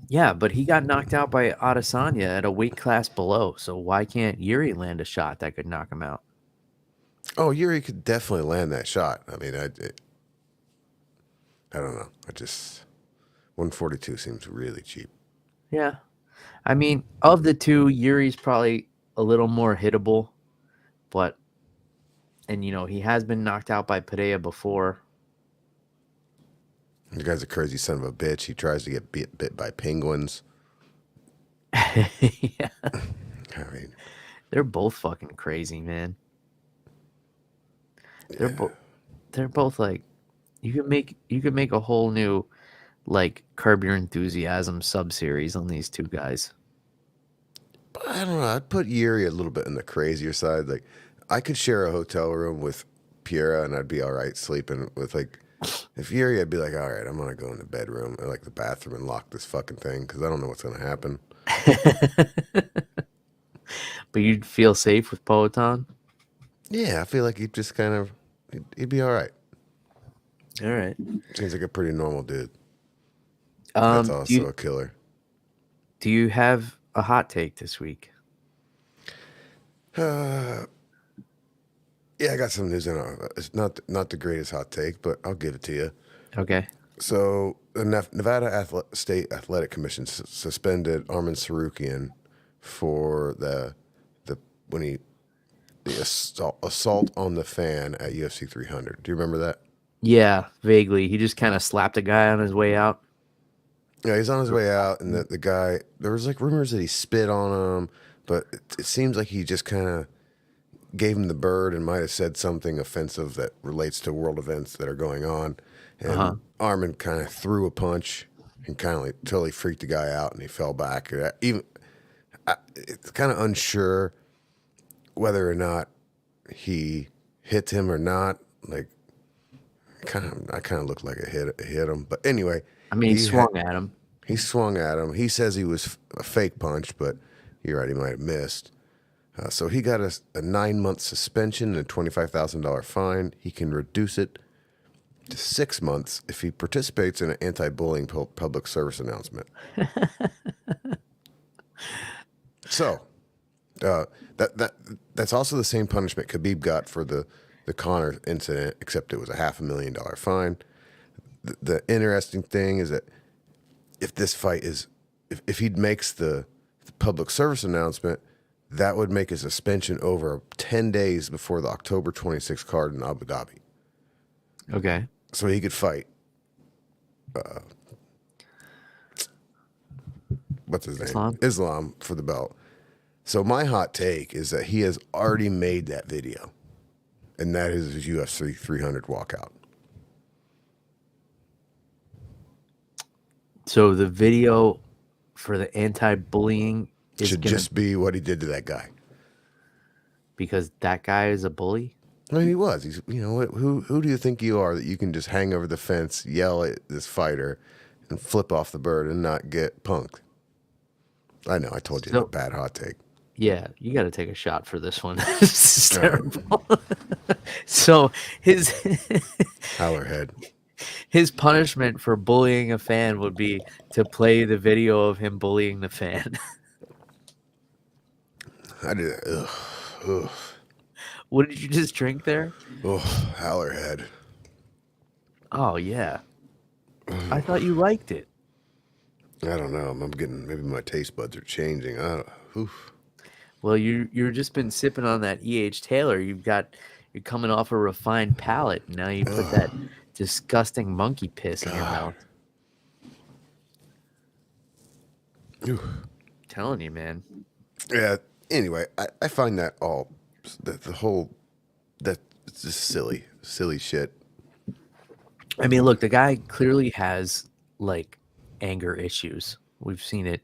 Yeah, but he got knocked out by Adesanya at a weight class below. So why can't Yuri land a shot that could knock him out? Oh, Yuri could definitely land that shot. I mean, I don't know. 142 seems really cheap. Yeah. I mean, of the two, Yuri's probably a little more hittable, but he has been knocked out by Pereira before. The guy's a crazy son of a bitch. He tries to get bit by penguins. Yeah. I mean, They're both fucking crazy, man. They're both like you could make a whole new like Curb Your Enthusiasm sub-series on these two guys. but I don't know. I'd put Yuri a little bit on the crazier side. Like, I could share a hotel room with Piera, and I'd be all right sleeping with if Yuri, I'd be like, all right, I'm gonna go in the bedroom or like the bathroom and lock this fucking thing because I don't know what's gonna happen. But you'd feel safe with Poetan? Yeah, I feel like he'd just he'd be all right. All right. Seems like a pretty normal dude. That's also a killer. Do you have a hot take this week? Yeah, I got some news in it. It's not the greatest hot take, but I'll give it to you. Okay. So the Nevada State Athletic Commission suspended Armin Sarukian for the assault on the fan at UFC 300. Do you remember that? Yeah, vaguely. He just kind of slapped a guy on his way out. Yeah, he's on his way out, and the guy, there was like rumors that he spit on him, but it seems like he just kind of gave him the bird and might have said something offensive that relates to world events that are going on. And Armin kind of threw a punch and kind of totally freaked the guy out, and he fell back. It's kind of unsure whether or not he hit him or not. Like, I kind of looked like I hit him, but anyway. I mean, he swung at him. He swung at him. He says he was a fake punch, but you're right, he might have missed. So he got a 9-month suspension and a $25,000 fine. He can reduce it to 6 months if he participates in an anti-bullying public service announcement. So that's also the same punishment Khabib got for the Conor incident, except it was a $500,000 fine. The interesting thing is that if this fight if he makes the public service announcement, that would make his suspension over 10 days before the October 26th card in Abu Dhabi. Okay. So he could fight. What's his name? Islam for the belt. So my hot take is that he has already made that video, and that is his UFC 300 walkout. So the video for the anti-bullying Should just be what he did to that guy. Because that guy is a bully? I mean, he was. He's, who do you think you are that you can just hang over the fence, yell at this fighter, and flip off the bird and not get punked? I know. I told you a So bad hot take. yeah, you got to take a shot for this one. This is All right. terrible. So his Howlerhead. his punishment for bullying a fan would be to play the video of him bullying the fan. I did that. Ugh. Ugh. What did you just drink there? Oh, Howlerhead. Oh yeah, I thought you liked it. I don't know. I'm getting, maybe my taste buds are changing. Oof. Well, you're just been sipping on that E.H. Taylor. You're coming off a refined palate. Now you put that disgusting monkey piss in your mouth. Oof. Telling you, man. Yeah. Anyway, I find that all, the whole, that it's just silly shit. I mean, look, the guy clearly has like anger issues. We've seen it,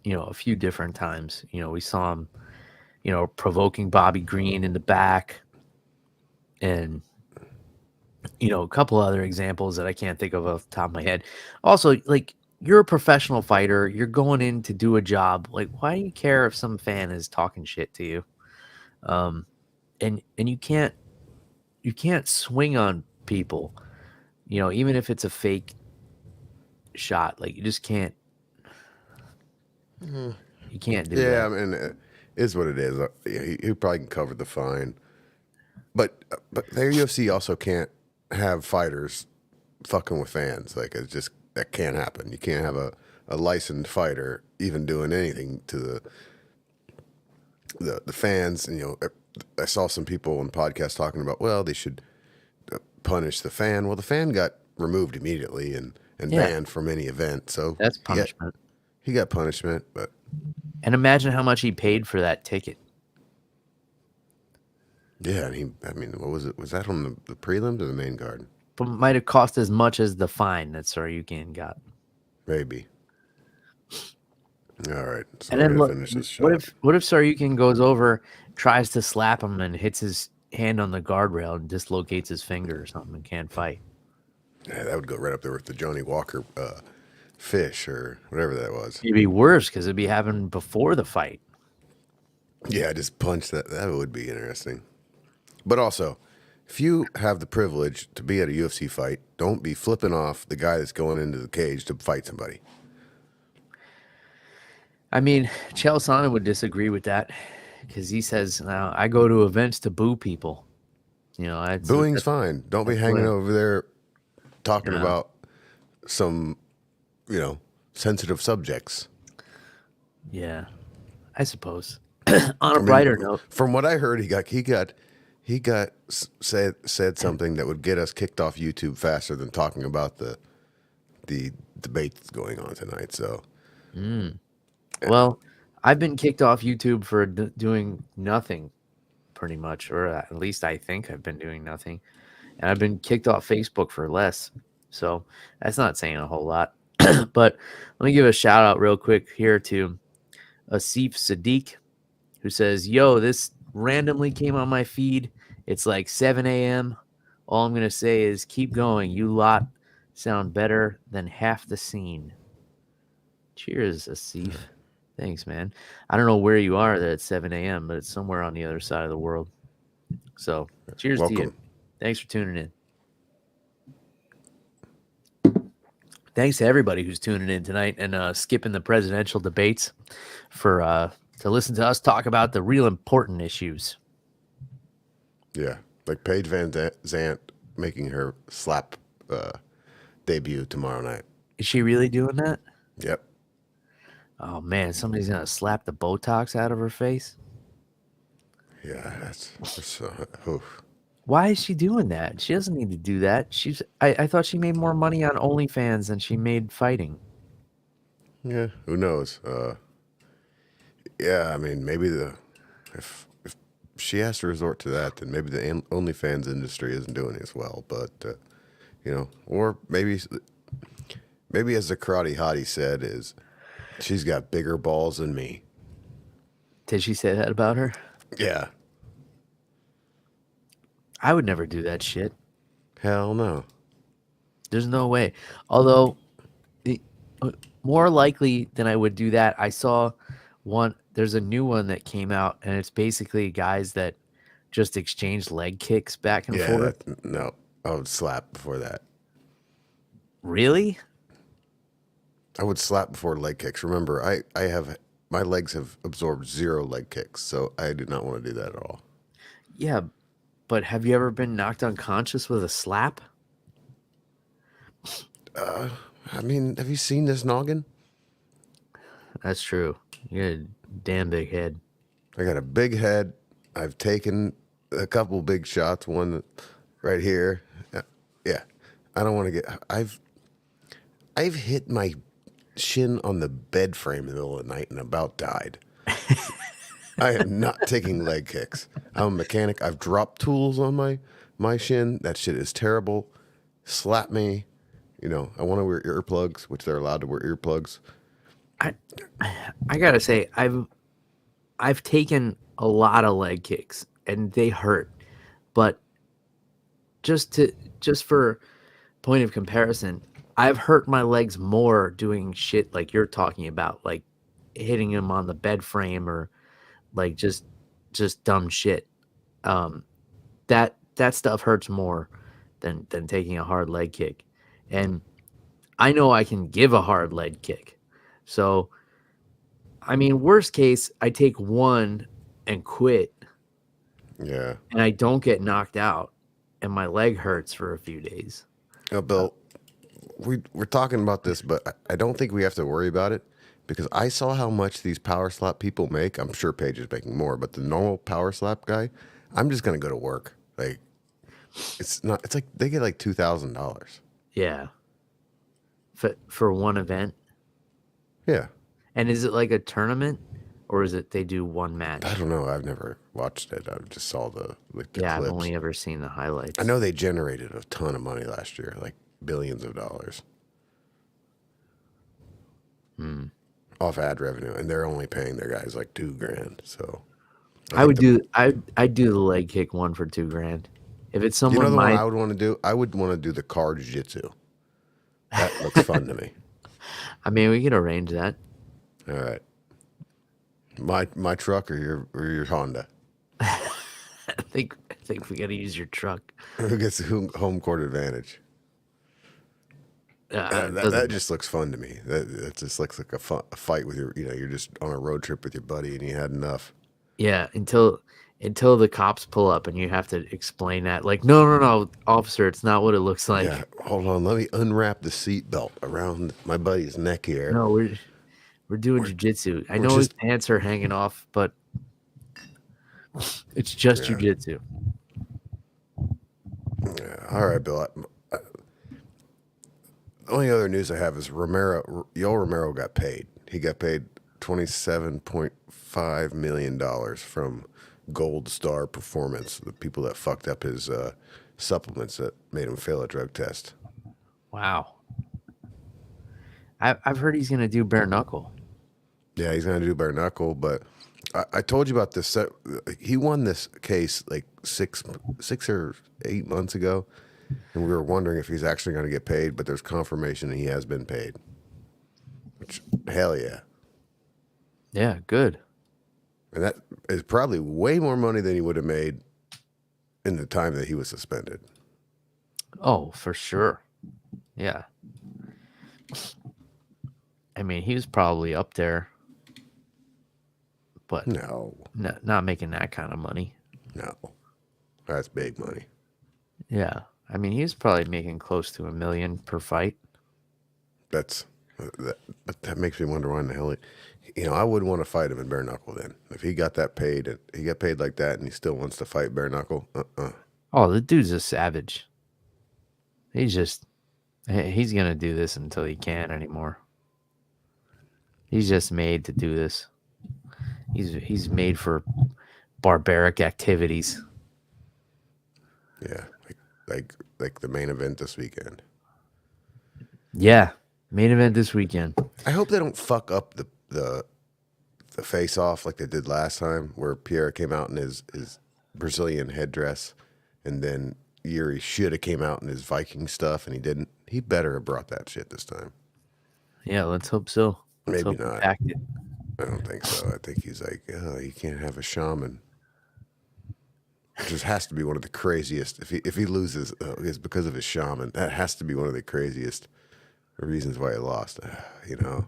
a few different times. We saw him, provoking Bobby Green in the back, and a couple other examples that I can't think of off the top of my head. Also, like, you're a professional fighter. You're going in to do a job. Like, why do you care if some fan is talking shit to you? And you can't swing on people. Even if it's a fake shot, like, you just can't. You can't do that. Yeah, I mean, it is what it is. He probably can cover the fine, but their UFC also can't have fighters fucking with fans. Like, it's just, that can't happen. You can't have a licensed fighter even doing anything to the fans. And I saw some people on podcasts talking about, well, they should punish the fan. Well, the fan got removed immediately and Yeah. banned from any event. So That's punishment. he got punishment, but. And imagine how much he paid for that ticket. Yeah, and what was it? Was that on the prelims or the main card? But it might have cost as much as the fine that Saryukin got. Maybe. All right, so And we're then gonna look, finish this shot. what if Saryukin goes over, tries to slap him, and hits his hand on the guardrail and dislocates his finger or something and can't fight? Yeah, that would go right up there with the Johnny Walker fish or whatever that was. It'd be worse because it'd be happening before the fight. Yeah, just punch that. That would be interesting. But also, if you have the privilege to be at a UFC fight, don't be flipping off the guy that's going into the cage to fight somebody. I mean, Chael Sonnen would disagree with that because he says, I go to events to boo people. Booing's fine. Don't be hanging over there talking Yeah. about some, sensitive subjects. Yeah, I suppose. On a brighter note, From what I heard, he said something that would get us kicked off YouTube faster than talking about the debate that's going on tonight. So, well, I've been kicked off YouTube for doing nothing, pretty much, or at least I think I've been doing nothing, and I've been kicked off Facebook for less. So that's not saying a whole lot. But let me give a shout out real quick here to Asif Sadiq, who says, "Yo, this randomly came on my feed. It's like 7 a.m. All I'm gonna say is keep going. You lot sound better than half the scene." Cheers, Asif. Thanks, man. I don't know where you are at 7 a.m., but it's somewhere on the other side of the world. So cheers to you. welcome. Thanks for tuning in. Thanks to everybody who's tuning in tonight and skipping the presidential debates for to listen to us talk about the real important issues. Yeah, like Paige Van Zant making her slap debut tomorrow night. Is she really doing that? Yep. Oh man, somebody's gonna slap the Botox out of her face. Yeah, that's oof. Why is she doing that? She doesn't need to do that. I thought she made more money on OnlyFans than she made fighting. Yeah, who knows? Yeah, I mean, maybe if she has to resort to that, then maybe the OnlyFans industry isn't doing as well. But or maybe as the karate hottie said, is she's got bigger balls than me. Did she say that about her? Yeah. I would never do that shit. Hell no. There's no way. Although, it, more likely than I would do that, I saw one. There's a new one that came out, and it's basically guys that just exchange leg kicks back and Yeah, forth. no. I would slap before that. Really? I would slap before leg kicks. Remember, I have my legs have absorbed 0 leg kicks, so I do not want to do that at all. Yeah, but have you ever been knocked unconscious with a slap? I mean, have you seen this noggin? That's true. You got a damn big head. I got a big head. I've taken a couple big shots. One right here. Yeah, I don't want to get. I've hit my shin on the bed frame in the middle of the night and about died. I am not taking leg kicks. I'm a mechanic. I've dropped tools on my shin. That shit is terrible. Slap me. You know, I want to wear earplugs, which they're allowed to wear earplugs. I gotta say, I've taken a lot of leg kicks and they hurt, but just for point of comparison, I've hurt my legs more doing shit like you're talking about, like hitting them on the bed frame or like just dumb shit. Um, that stuff hurts more than taking a hard leg kick, and I know I can give a hard leg kick, so I mean, worst case, I take one and quit, Yeah. and I don't get knocked out, and my leg hurts for a few days. Bill, we're talking about this, but I don't think we have to worry about it because I saw how much these power slap people make. I'm sure Paige is making more, but the normal power slap guy, I'm just gonna go to work. Like, it's not. It's like they get like $2,000. Yeah, for one event. Yeah. And is it like a tournament, or is it they do one match? I don't know. I've never watched it. I just saw the Yeah, clips. I've only ever seen the highlights. I know they generated a ton of money last year, like billions of dollars off ad revenue, and they're only paying their guys like $2,000. So I'd do the leg kick one for $2,000. If it's you know someone the one my I would want to do? I would want to do the car jiu-jitsu. That looks fun to me. I mean, we can arrange that. All right. My truck or your Honda? I think we gotta use your truck. Who gets the home court advantage? That just looks fun to me. That just looks like a fight with your, you're just on a road trip with your buddy and you had enough. Yeah, until the cops pull up and you have to explain that. Like, no, officer, it's not what it looks like. Yeah, hold on. Let me unwrap the seatbelt around my buddy's neck here. No, we're doing jujitsu. I know his pants are hanging off, but it's just jujitsu. Yeah. All right, Bill. The only other news I have is Yoel Romero got paid. He got paid $27.5 million from Gold Star Performance, the people that fucked up his supplements that made him fail a drug test. Wow. I've heard he's gonna do bare knuckle. Yeah, he's going to do bare knuckle, but I told you about this. He won this case like six or 8 months ago, and we were wondering if he's actually going to get paid, but there's confirmation that he has been paid. Which, hell yeah. Yeah, good. And that is probably way more money than he would have made in the time that he was suspended. Oh, for sure. Yeah. I mean, he was probably up there, but No. not making that kind of money. No. That's big money. Yeah. I mean, he was probably making close to $1 million per fight. That makes me wonder why in the hell I wouldn't want to fight him in bare knuckle then. If he got that paid and he got paid like that and he still wants to fight bare knuckle, Oh, the dude's a savage. He's gonna do this until he can't anymore. He's just made to do this. He's made for barbaric activities. Yeah, like the main event this weekend. Yeah, main event this weekend. I hope they don't fuck up the face off like they did last time, where Pierre came out in his Brazilian headdress And then Yuri should have came out in his Viking stuff, and he didn't. He better have brought that shit this time. Yeah, let's hope so. Let's Maybe hope he not. packed it. I don't think so. I think he's like, oh, you can't have a shaman. It just has to be one of the craziest. If he loses, it's because of his shaman. That has to be one of the craziest reasons why he lost. You know,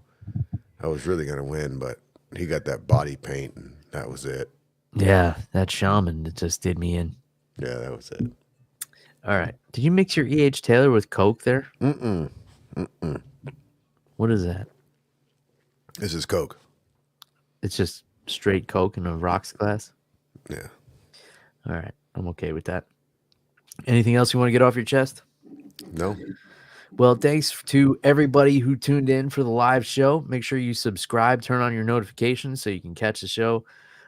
I was really gonna win, but he got that body paint, and that was it. Yeah, that shaman that just did me in. Yeah, that was it. All right. Did you mix your E.H. Taylor with Coke there? What is that? This is Coke. It's just straight Coke in a rocks glass? Yeah. All right. I'm okay with that. Anything else you want to get off your chest? No. Well, thanks to everybody who tuned in for the live show. Make sure you subscribe, turn on your notifications so you can catch the show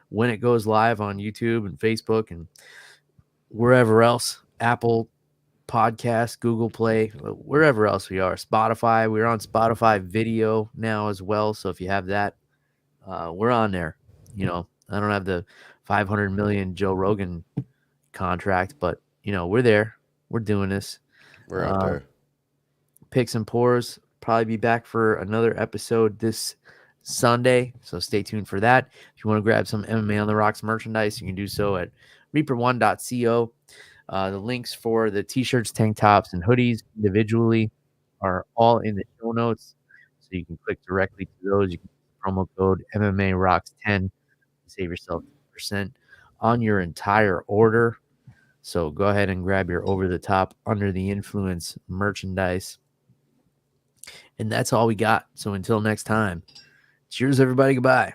when it goes live on YouTube and Facebook and wherever else. Apple Podcast, Google Play, wherever else we are. Spotify. We're on Spotify video now as well. So if you have that, we're on there. You know, I don't have the 500 million Joe Rogan contract, but you know, we're there. We're doing this. We're out there. Picks and Pours probably be back for another episode this Sunday, so stay tuned for that. If you want to grab some MMA on the Rocks merchandise, you can do so at reaper1.co. The links for the t-shirts, tank tops, and hoodies individually are all in the show notes, so you can click directly to those. You can use the promo code MMA Rocks 10 to save yourself 10% on your entire order. So go ahead and grab your over the top, under the influence merchandise. And that's all we got. So until next time, cheers, everybody. Goodbye.